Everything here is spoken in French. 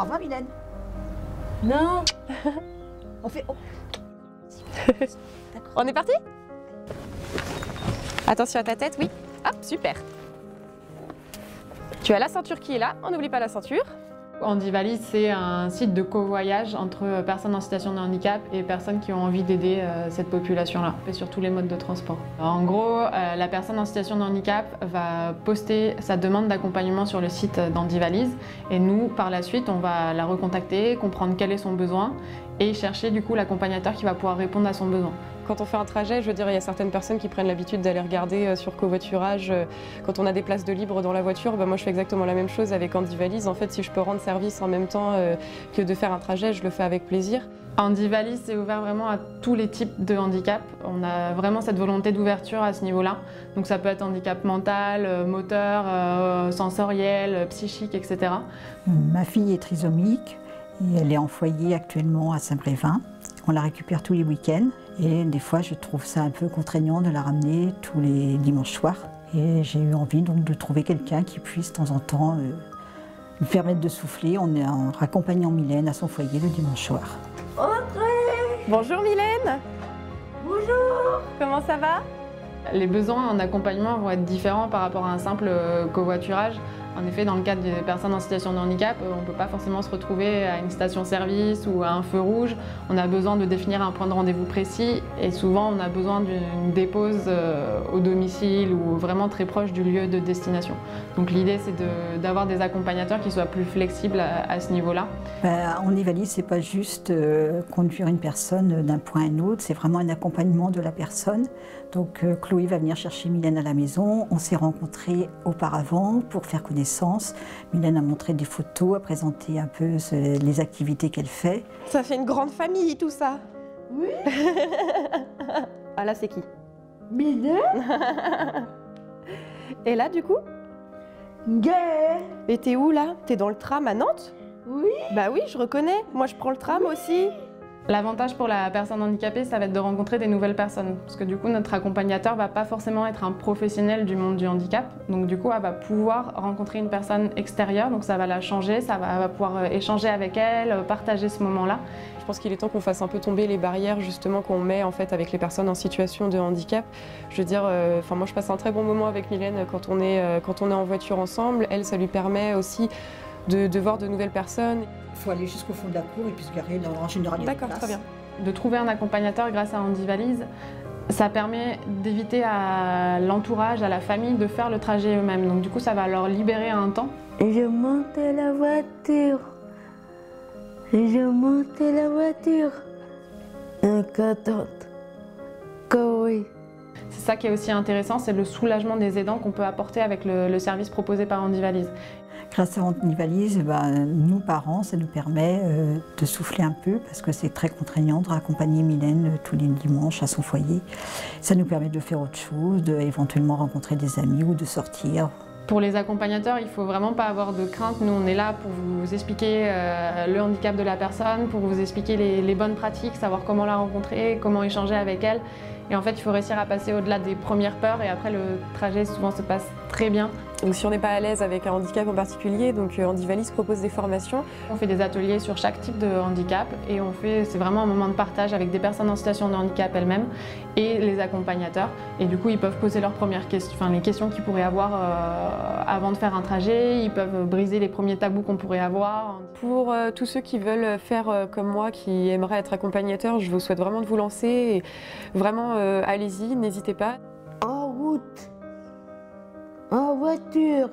Au revoir, Mylène. Non. On fait... Oh. On est parti? Attention à ta tête, oui. Hop, super. Tu as la ceinture qui est là, on n'oublie pas la ceinture. Handivalise, c'est un site de covoyage entre personnes en situation de handicap et personnes qui ont envie d'aider cette population-là, et sur tous les modes de transport. En gros, la personne en situation de handicap va poster sa demande d'accompagnement sur le site d'Handivalise et nous, par la suite, on va la recontacter, comprendre quel est son besoin et chercher du coup l'accompagnateur qui va pouvoir répondre à son besoin. Quand on fait un trajet, je veux dire, il y a certaines personnes qui prennent l'habitude d'aller regarder sur covoiturage. Quand on a des places de libre dans la voiture, moi je fais exactement la même chose avec Handivalise. En fait, si je peux rendre service en même temps que de faire un trajet, je le fais avec plaisir. Handivalise, c'est ouvert vraiment à tous les types de handicap. On a vraiment cette volonté d'ouverture à ce niveau-là. Donc ça peut être handicap mental, moteur, sensoriel, psychique, etc. Ma fille est trisomique et elle est en foyer actuellement à Saint-Brévin. On la récupère tous les week-ends et des fois je trouve ça un peu contraignant de la ramener tous les dimanches soirs. Et j'ai eu envie donc de trouver quelqu'un qui puisse de temps en temps lui permettre de souffler en raccompagnant Mylène à son foyer le dimanche soir. Bonjour Mylène. Bonjour. Comment ça va? Les besoins en accompagnement vont être différents par rapport à un simple covoiturage. En effet, dans le cadre des personnes en situation de handicap, on ne peut pas forcément se retrouver à une station-service ou à un feu rouge. On a besoin de définir un point de rendez-vous précis et souvent on a besoin d'une dépose au domicile ou vraiment très proche du lieu de destination. Donc l'idée c'est d'avoir des accompagnateurs qui soient plus flexibles à ce niveau-là. Handivalise, c'est pas juste conduire une personne d'un point à un autre, c'est vraiment un accompagnement de la personne. Donc Chloé va venir chercher Mylène à la maison. On s'est rencontrés auparavant pour faire connaissance. Mylène a montré des photos, a présenté un peu les activités qu'elle fait. Ça fait une grande famille tout ça. Oui. Ah là c'est qui? Mylène. Et là du coup? Gay. Et t'es où là? T'es dans le tram à Nantes? Oui. Bah oui, je reconnais. Moi je prends le tram aussi. L'avantage pour la personne handicapée, ça va être de rencontrer des nouvelles personnes. Parce que du coup, notre accompagnateur va pas forcément être un professionnel du monde du handicap. Donc du coup, elle va pouvoir rencontrer une personne extérieure. Donc ça va la changer, elle va pouvoir échanger avec elle, partager ce moment-là. Je pense qu'il est temps qu'on fasse un peu tomber les barrières justement qu'on met en fait avec les personnes en situation de handicap. Je veux dire, moi je passe un très bon moment avec Mylène quand on est en voiture ensemble. Elle, ça lui permet aussi de voir de nouvelles personnes. Il faut aller jusqu'au fond de la cour et puis se garer en général. D'accord, très bien. De trouver un accompagnateur grâce à Handivalise, ça permet d'éviter à l'entourage, à la famille de faire le trajet eux-mêmes. Donc du coup, ça va leur libérer un temps. Et je montais la voiture. Et je montais la voiture. Contente. Que oui. C'est ça qui est aussi intéressant, c'est le soulagement des aidants qu'on peut apporter avec le service proposé par Handivalise. Grâce à Handivalise, nous parents, ça nous permet de souffler un peu parce que c'est très contraignant de raccompagner Mylène tous les dimanches à son foyer. Ça nous permet de faire autre chose, d'éventuellement rencontrer des amis ou de sortir. Pour les accompagnateurs, il ne faut vraiment pas avoir de crainte. Nous, on est là pour vous expliquer le handicap de la personne, pour vous expliquer les bonnes pratiques, savoir comment la rencontrer, comment échanger avec elle. Et en fait, il faut réussir à passer au-delà des premières peurs et après, le trajet souvent se passe très bien. Donc si on n'est pas à l'aise avec un handicap en particulier, donc Handivalise propose des formations. On fait des ateliers sur chaque type de handicap et c'est vraiment un moment de partage avec des personnes en situation de handicap elles-mêmes et les accompagnateurs. Et du coup, ils peuvent poser leurs premières questions, les questions qu'ils pourraient avoir avant de faire un trajet. Ils peuvent briser les premiers tabous qu'on pourrait avoir. Pour tous ceux qui veulent faire comme moi, qui aimeraient être accompagnateurs, je vous souhaite vraiment de vous lancer. Et vraiment, allez-y, n'hésitez pas. En route. En voiture.